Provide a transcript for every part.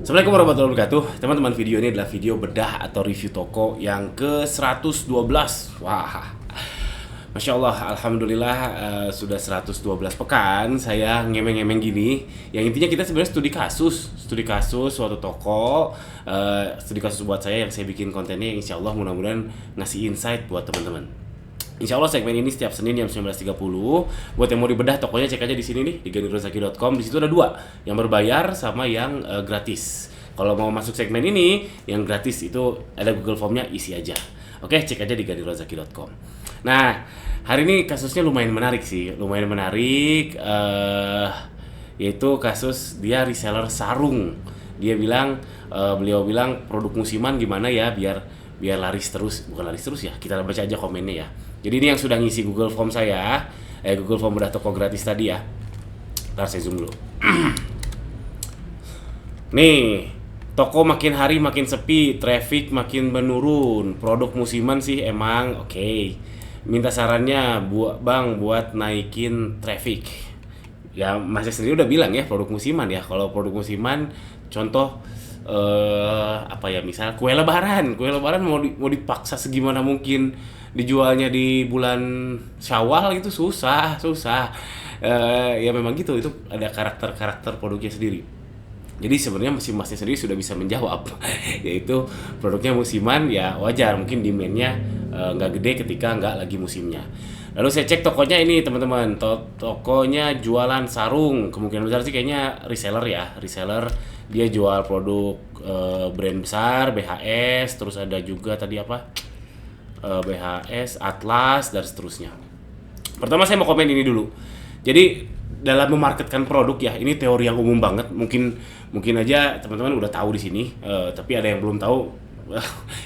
Assalamualaikum warahmatullahi wabarakatuh. Teman-teman, video ini adalah video bedah atau review toko yang ke-112. Wah, Masya Allah, Alhamdulillah, sudah 112 pekan saya ngemeng-ngemeng gini. Yang intinya kita sebenarnya studi kasus suatu toko, studi kasus buat saya yang saya bikin kontennya, insya Allah mudah-mudahan ngasih insight buat teman-teman. Insya Allah segmen ini setiap Senin jam 19.30. Buat yang mau dibedah tokonya cek aja di sini nih di ganirozaki.com. Di situ ada dua, yang berbayar sama yang gratis. Kalau mau masuk segmen ini, yang gratis itu ada Google Formnya, isi aja. Oke, cek aja di ganirozaki.com. Nah, hari ini kasusnya lumayan menarik sih, yaitu kasus dia reseller sarung. Beliau bilang produk musiman gimana ya biar laris terus, bukan laris terus ya, kita baca aja komennya ya. Jadi ini yang sudah ngisi Google Form saya, Google Form bedah toko gratis tadi ya. Ntar saya zoom dulu. Nih, toko makin hari makin sepi, traffic makin menurun, produk musiman sih emang oke. Minta sarannya buat naikin traffic. Ya Mas sendiri udah bilang ya produk musiman ya. Kalau produk musiman contoh misal kue lebaran mau dipaksa segimana mungkin dijualnya di bulan Syawal gitu susah. Ya memang gitu, itu ada karakter produknya sendiri. Jadi sebenarnya masnya sendiri sudah bisa menjawab yaitu produknya musiman ya wajar, mungkin demand-nya nggak gede ketika nggak lagi musimnya. Lalu saya cek tokonya ini teman-teman, tokonya jualan sarung, kemungkinan besar sih kayaknya reseller. Dia jual produk brand besar, BHS, terus ada juga tadi BHS, Atlas, dan seterusnya. Pertama saya mau komen ini dulu. Jadi dalam memarketkan produk ya, ini teori yang umum banget. Mungkin aja teman-teman udah tahu di sini, tapi ada yang belum tahu.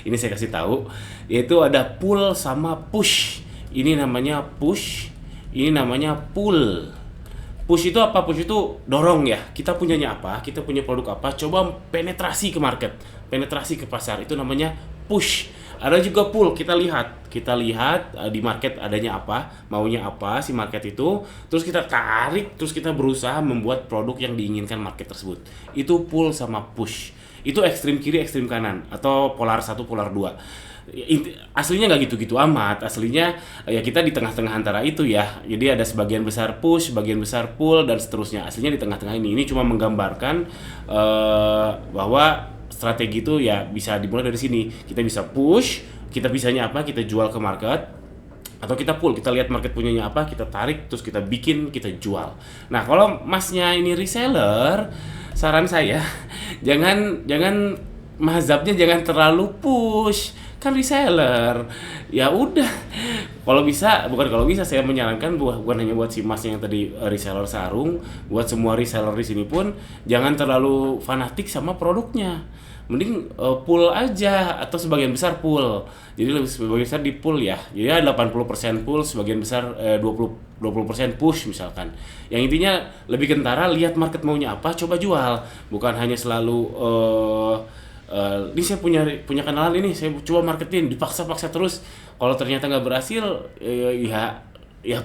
Ini saya kasih tahu, yaitu ada pull sama push. Ini namanya push, ini namanya pull. Push itu apa? Push itu dorong ya. Kita punyanya apa? Kita punya produk apa? Coba penetrasi ke market, penetrasi ke pasar. Itu namanya push. Ada juga pull. Kita lihat di market adanya apa, maunya apa si market itu. Terus kita tarik, terus kita berusaha membuat produk yang diinginkan market tersebut. Itu pull sama push. Itu ekstrim kiri, ekstrim kanan, atau polar 1, polar 2. Aslinya nggak gitu-gitu amat, aslinya ya kita di tengah-tengah antara itu ya. Jadi ada sebagian besar push, sebagian besar pull, dan seterusnya. Aslinya di tengah-tengah ini cuma menggambarkan bahwa strategi itu ya bisa dimulai dari sini. Kita bisa push, kita bisanya apa, kita jual ke market, atau kita pull, kita lihat market punyanya apa, kita tarik, terus kita bikin, kita jual. Nah kalau masnya ini reseller, saran saya jangan mazhabnya jangan terlalu push, kan reseller. Ya udah, kalau bisa saya menyarankan bukan hanya buat si masnya yang tadi reseller sarung, buat semua reseller di sini pun jangan terlalu fanatik sama produknya. Mending pull aja, atau sebagian besar pull. Jadi sebagian besar di pull ya. Jadi 80% pull, sebagian besar 20% push misalkan. Yang intinya lebih kentara, lihat market maunya apa, coba jual. Bukan hanya selalu ini saya punya kenalan ini, saya coba marketin, dipaksa-paksa terus. Kalau ternyata nggak berhasil, ya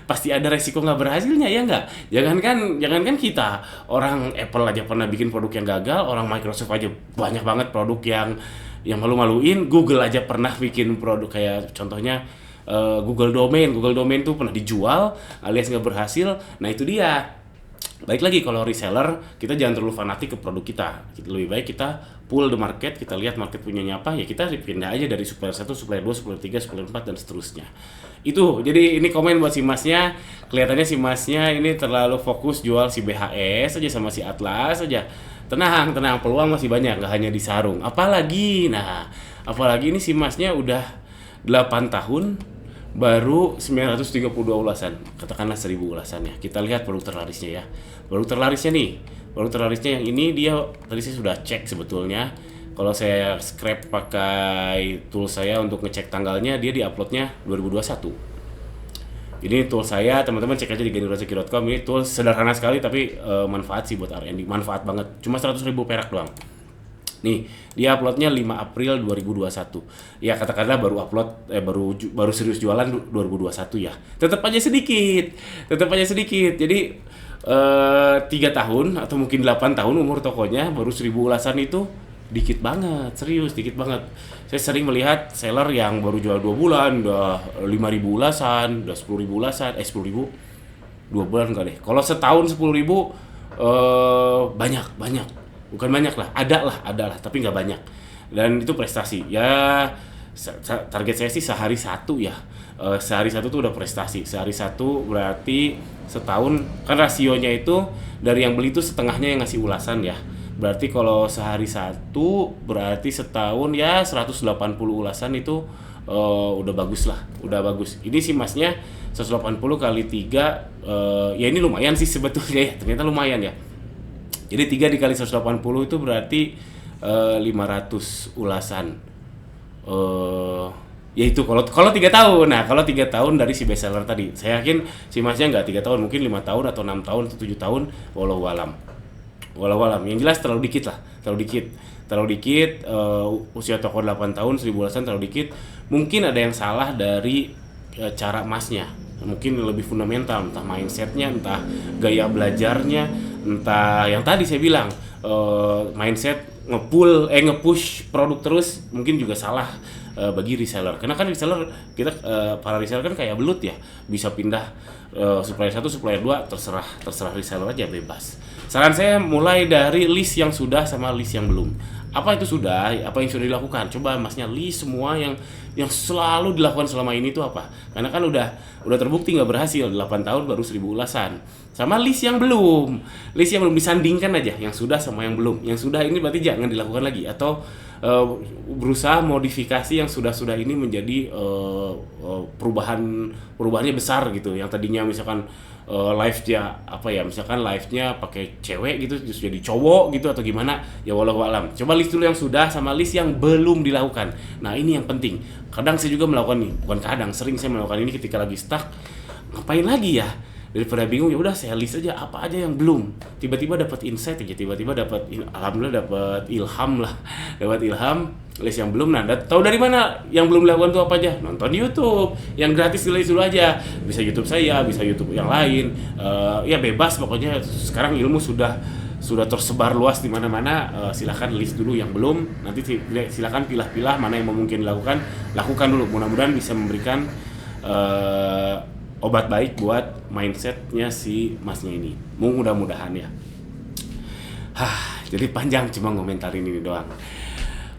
pasti ada resiko nggak berhasilnya, ya nggak. Jangankan kita, orang Apple aja pernah bikin produk yang gagal, orang Microsoft aja banyak banget produk yang malu-maluin. Google aja pernah bikin produk kayak contohnya Google Domain tuh pernah dijual alias nggak berhasil. Nah itu dia. Baik lagi, kalau reseller kita jangan terlalu fanatik ke produk kita. Lebih baik kita pull the market, kita lihat market punyanya apa, ya kita pindah aja dari supplier 1, supplier 2, supplier 3, supplier 4, dan seterusnya. Itu, jadi ini komen buat si masnya. Kelihatannya si masnya ini terlalu fokus jual si BHS aja sama si Atlas aja. Tenang, peluang masih banyak, gak hanya di sarung. Apalagi ini si masnya udah 8 tahun baru 932 ulasan, katakanlah 1000 ulasan ya. Kita lihat produk terlarisnya ya. Produk terlarisnya yang ini, dia tadi saya sudah cek sebetulnya. Kalau saya scrap pakai tool saya untuk ngecek tanggalnya, dia diuploadnya 2021. Ini tool saya, teman-teman cek aja di ganirozaki.com. Ini tool sederhana sekali tapi manfaat sih buat R&D, manfaat banget. Cuma 100.000 perak doang. Nih, dia uploadnya 5 April 2021. Ya katakanlah baru serius jualan 2021 ya. Tetap aja sedikit. Jadi 3 tahun atau mungkin 8 tahun umur tokonya baru 1.000 ulasan itu dikit banget, serius dikit banget. Saya sering melihat seller yang baru jual 2 bulan udah 5.000 ulasan, udah 10.000 ulasan, 10.000 2 bulan enggak deh. Kalau setahun 10.000 banyak, bukan banyak lah, ada lah, tapi nggak banyak. Dan itu prestasi. Ya target saya sih sehari satu ya. Sehari satu tuh udah prestasi. Sehari satu berarti setahun kan rasionya itu dari yang beli itu setengahnya yang ngasih ulasan ya. Berarti kalau sehari satu berarti setahun ya 180 ulasan itu udah bagus lah, udah bagus. Ini sih masnya 180 kali 3 ya ini lumayan sih sebetulnya ya, ternyata lumayan ya. Jadi 3 dikali 180 itu berarti 500 ulasan. Ya itu kalau 3 tahun. Nah, kalau 3 tahun dari si bestseller tadi, saya yakin si masnya nggak 3 tahun, mungkin 5 tahun atau 6 tahun atau 7 tahun, walau alam. Yang jelas terlalu dikit lah, terlalu dikit. Usia toko 8 tahun 1.000 ulasan terlalu dikit. Mungkin ada yang salah dari cara masnya, mungkin lebih fundamental, entah mindsetnya, entah gaya belajarnya, entah yang tadi saya bilang mindset nge-push produk terus, mungkin juga salah bagi reseller. Karena kan reseller kita para reseller kan kayak belut ya, bisa pindah supplier 1, supplier 2, terserah reseller aja, bebas. Saran saya mulai dari list yang sudah sama list yang belum. Apa itu sudah? Apa yang sudah dilakukan? Coba masnya list semua yang selalu dilakukan selama ini itu apa? Karena kan udah terbukti nggak berhasil, 8 tahun baru 1.000 ulasan. Sama list yang belum disandingkan aja, yang sudah sama yang belum. Yang sudah ini berarti jangan dilakukan lagi, atau berusaha modifikasi yang sudah ini menjadi perubahannya besar gitu. Yang tadinya misalkan live-nya apa ya, misalkan live-nya pakai cewek gitu terus jadi cowok gitu atau gimana, ya walau alam. Coba list dulu yang sudah sama list yang belum dilakukan. Nah, ini yang penting. Kadang saya juga melakukan nih, bukan kadang, sering saya melakukan ini ketika lagi stuck. Ngapain lagi ya? Daripada bingung, ya udah saya list aja apa aja yang belum. Tiba-tiba dapat insight aja, alhamdulillah dapat ilham lah. Dapat ilham, list yang belum. Nah, tahu dari mana yang belum dilakukan tuh apa aja? Nonton di YouTube. Yang gratis dulu aja. Bisa YouTube saya, bisa YouTube yang lain. Ya bebas pokoknya. Sekarang ilmu sudah tersebar luas di mana-mana. Silakan list dulu yang belum. Nanti silakan pilah-pilah mana yang mungkin dilakukan. Lakukan dulu. Mudah-mudahan bisa memberikan obat baik buat mindsetnya si masnya ini. Mudah-mudahan ya. Jadi panjang cuma ngomentarin ini doang.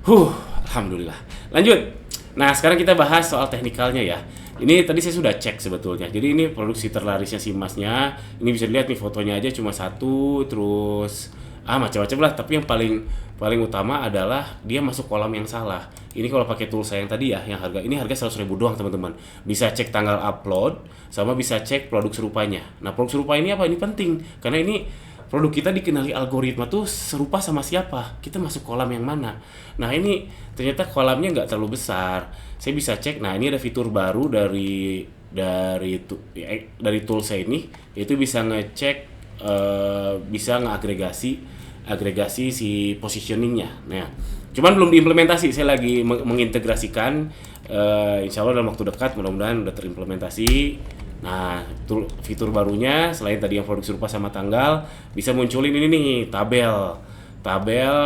Alhamdulillah. Lanjut. Nah, sekarang kita bahas soal teknikalnya ya. Ini tadi saya sudah cek sebetulnya. Jadi ini produksi terlarisnya si masnya. Ini bisa dilihat nih fotonya aja cuma satu, terus macam-macam lah. Tapi yang paling utama adalah dia masuk kolam yang salah. Ini kalau pakai tool saya yang tadi ya, yang harga 100.000 doang teman-teman. Bisa cek tanggal upload, sama bisa cek produk serupanya. Nah, produk serupa ini apa? Ini penting karena ini produk kita dikenali algoritma tuh serupa sama siapa, kita masuk kolam yang mana. Nah, ini ternyata kolamnya nggak terlalu besar. Saya bisa cek. Nah, ini ada fitur baru dari tool saya ini, yaitu bisa ngecek, bisa agregasi si positioningnya. Nah, cuman belum diimplementasi. Saya lagi mengintegrasikan. Insya Allah dalam waktu dekat mudah-mudahan udah terimplementasi. Nah, fitur barunya selain tadi yang produk serupa sama tanggal, bisa munculin ini nih, tabel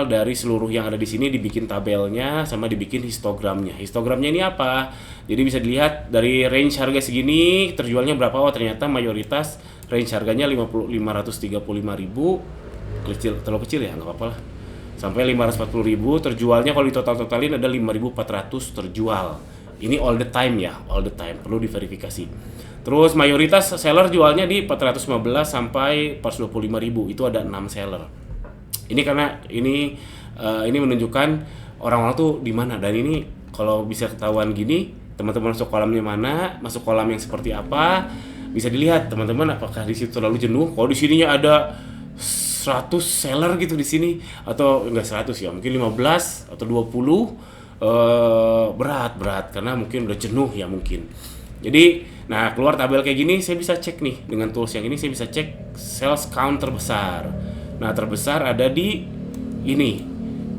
dari seluruh yang ada di sini, dibikin tabelnya sama dibikin histogramnya. Histogramnya ini apa? Jadi bisa dilihat dari range harga segini terjualnya berapa. Oh, ternyata mayoritas range harganya 535.000. Terlalu kecil ya, nggak apa-apa lah. Sampai 540.000 terjualnya, kalau ditotal-totalin ada 5.400 terjual. Ini all the time ya, perlu diverifikasi. Terus mayoritas seller jualnya di 415 sampai 425.000, itu ada 6 seller. Ini karena ini menunjukkan orang-orang tuh di mana, dan ini kalau bisa ketahuan gini, teman-teman masuk kolamnya mana, masuk kolam yang seperti apa, bisa dilihat teman-teman apakah di situ terlalu jenuh. Kalau di sininya ada 100 seller gitu di sini, atau enggak 100 ya, mungkin 15 atau 20, berat karena mungkin udah jenuh ya mungkin. Jadi, nah keluar tabel kayak gini, saya bisa cek nih dengan tools yang ini, saya bisa cek sales count terbesar. Nah, terbesar ada di ini,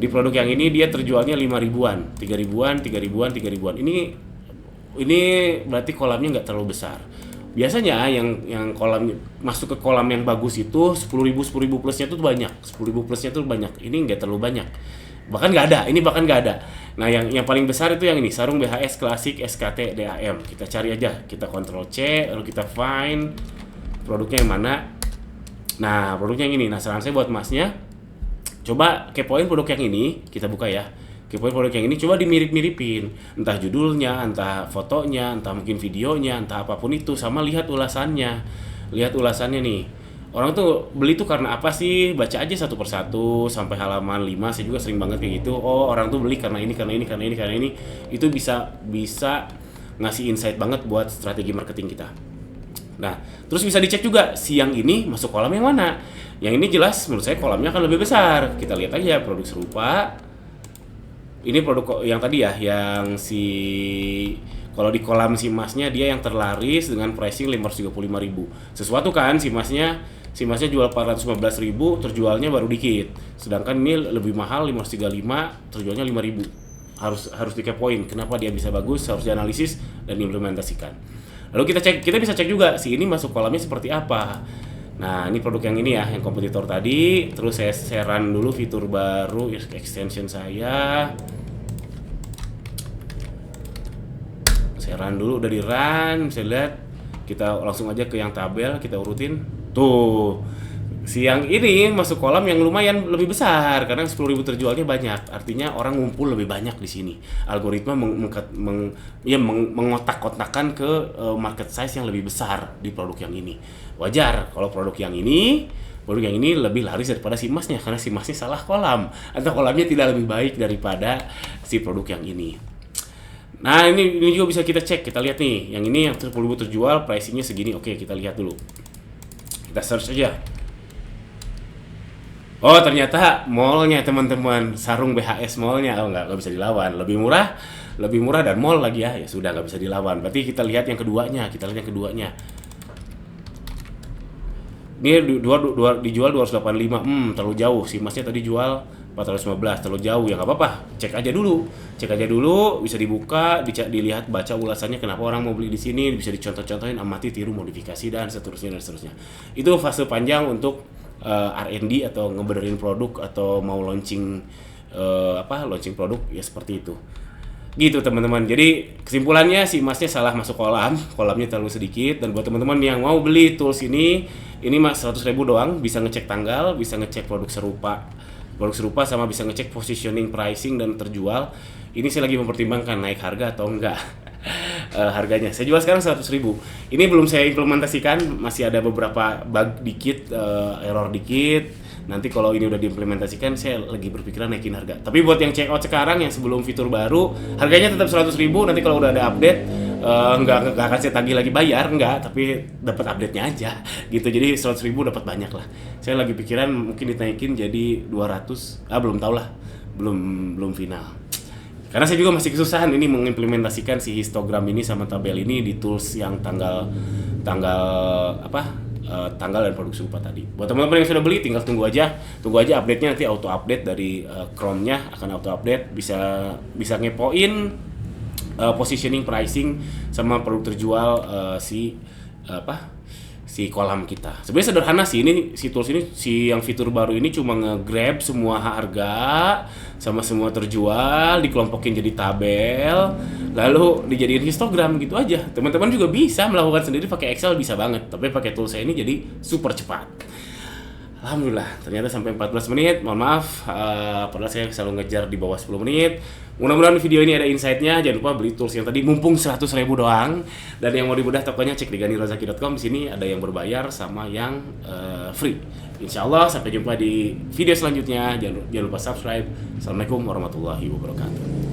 di produk yang ini dia terjualnya 5.000-an, 3.000-an. Ini berarti kolamnya nggak terlalu besar. Biasanya yang kolam masuk ke kolam yang bagus itu 10.000 plusnya tuh banyak. 10.000 plusnya tuh banyak. Ini nggak terlalu banyak. Bahkan nggak ada. Ini bahkan nggak ada. Nah, yang paling besar itu yang ini, sarung BHS klasik SKT DAM. Kita cari aja, kita Ctrl C, lalu kita find produknya yang mana. Nah, produknya yang ini. Nah, saran saya buat masnya, coba kepoin produk yang ini, kita buka ya. Kepoin produk yang ini, coba dimirip-miripin, entah judulnya, entah fotonya, entah mungkin videonya, entah apapun itu, sama lihat ulasannya. Lihat ulasannya nih. Orang tuh beli tuh karena apa sih? Baca aja satu persatu sampai halaman 5. Saya juga sering banget kayak gitu. Oh, orang tuh beli karena ini, karena ini, karena ini, karena ini. Itu bisa ngasih insight banget buat strategi marketing kita. Nah, terus bisa dicek juga si yang ini masuk kolam yang mana. Yang ini jelas menurut saya kolamnya akan lebih besar. Kita lihat aja produk serupa. Ini produk yang tadi ya, yang kalau di kolam si masnya dia yang terlaris dengan pricing 535.000. Sesuatu kan si masnya jual 415.000, terjualnya baru dikit. Sedangkan ini lebih mahal 535, terjualnya 5.000. Harus dikepoin kenapa dia bisa bagus, harus dianalisis dan diimplementasikan. Lalu kita bisa cek juga si ini masuk kolamnya seperti apa. Nah, ini produk yang ini ya, yang kompetitor tadi. Terus saya run dulu fitur baru extension saya. Saya run dulu, udah di run, bisa lihat. Kita langsung aja ke yang tabel, kita urutin. Tuh, si yang ini masuk kolam yang lumayan lebih besar karena 10.000 terjualnya banyak. Artinya orang ngumpul lebih banyak di sini. Algoritma mengotak-kotakan ke market size yang lebih besar di produk yang ini. Wajar kalau produk yang ini lebih laris daripada si emasnya karena si emasnya salah kolam atau kolamnya tidak lebih baik daripada si produk yang ini. Nah, ini juga bisa kita cek, kita lihat nih. Yang ini yang 10.000 terjual, pricingnya segini. Oke, kita lihat dulu. Kita search aja. Oh, ternyata mallnya teman-teman, sarung BHS mallnya. Oh, nggak bisa dilawan. Lebih murah dan mall lagi ya. Ya sudah, nggak bisa dilawan. Berarti kita lihat yang keduanya. Ini dijual 285. Terlalu jauh. Si masnya tadi jual 415, terlalu jauh ya, nggak apa-apa. Cek aja dulu, bisa dibuka, dilihat, baca ulasannya kenapa orang mau beli di sini, bisa dicontoh-contohin, amati, tiru, modifikasi dan seterusnya. Itu fase panjang untuk R&D atau ngebenerin produk atau mau launching produk ya, seperti itu. Gitu teman-teman. Jadi kesimpulannya si masnya salah masuk kolamnya terlalu sedikit. Dan buat teman-teman yang mau beli tools ini mas 100.000 doang, bisa ngecek tanggal, bisa ngecek produk serupa sama bisa ngecek positioning, pricing dan terjual. Ini saya lagi mempertimbangkan naik harga atau enggak. Harganya saya jual sekarang 100.000. Ini belum saya implementasikan, masih ada beberapa bug dikit, error dikit. Nanti kalau ini udah diimplementasikan, saya lagi berpikiran naikin harga. Tapi buat yang check out sekarang, yang sebelum fitur baru, harganya tetap 100.000. Nanti kalau udah ada update, nggak akan saya tagih lagi bayar, tapi dapat update-nya aja, gitu. Jadi 100.000 dapat banyak lah. Saya lagi pikiran mungkin dinaikin jadi 200. Belum tahu lah, belum final. Karena saya juga masih kesusahan ini mengimplementasikan si histogram ini sama tabel ini di tools yang tanggal dan produk serupa tadi. Buat teman-teman yang sudah beli, tinggal tunggu aja update-nya, nanti auto update dari Chrome-nya akan auto update, bisa ngepoin positioning, pricing sama produk terjual si kolam kita. Sebenarnya sederhana sih, ini si tools ini, yang fitur baru ini cuma nge-grab semua harga sama semua terjual, dikelompokin jadi tabel, lalu dijadiin histogram gitu aja. Teman-teman juga bisa melakukan sendiri pakai Excel, bisa banget. Tapi pakai tools saya ini jadi super cepat. Alhamdulillah, ternyata sampai 14 menit. Mohon maaf, padahal saya selalu ngejar di bawah 10 menit. Mudah-mudahan video ini ada insight-nya. Jangan lupa beli tools yang tadi, mumpung 100.000 doang. Dan yang mau dibedah tokonya cek di ganirozaki.com. Di sini ada yang berbayar sama yang free. Insyaallah sampai jumpa di video selanjutnya. Jangan lupa subscribe. Assalamualaikum warahmatullahi wabarakatuh.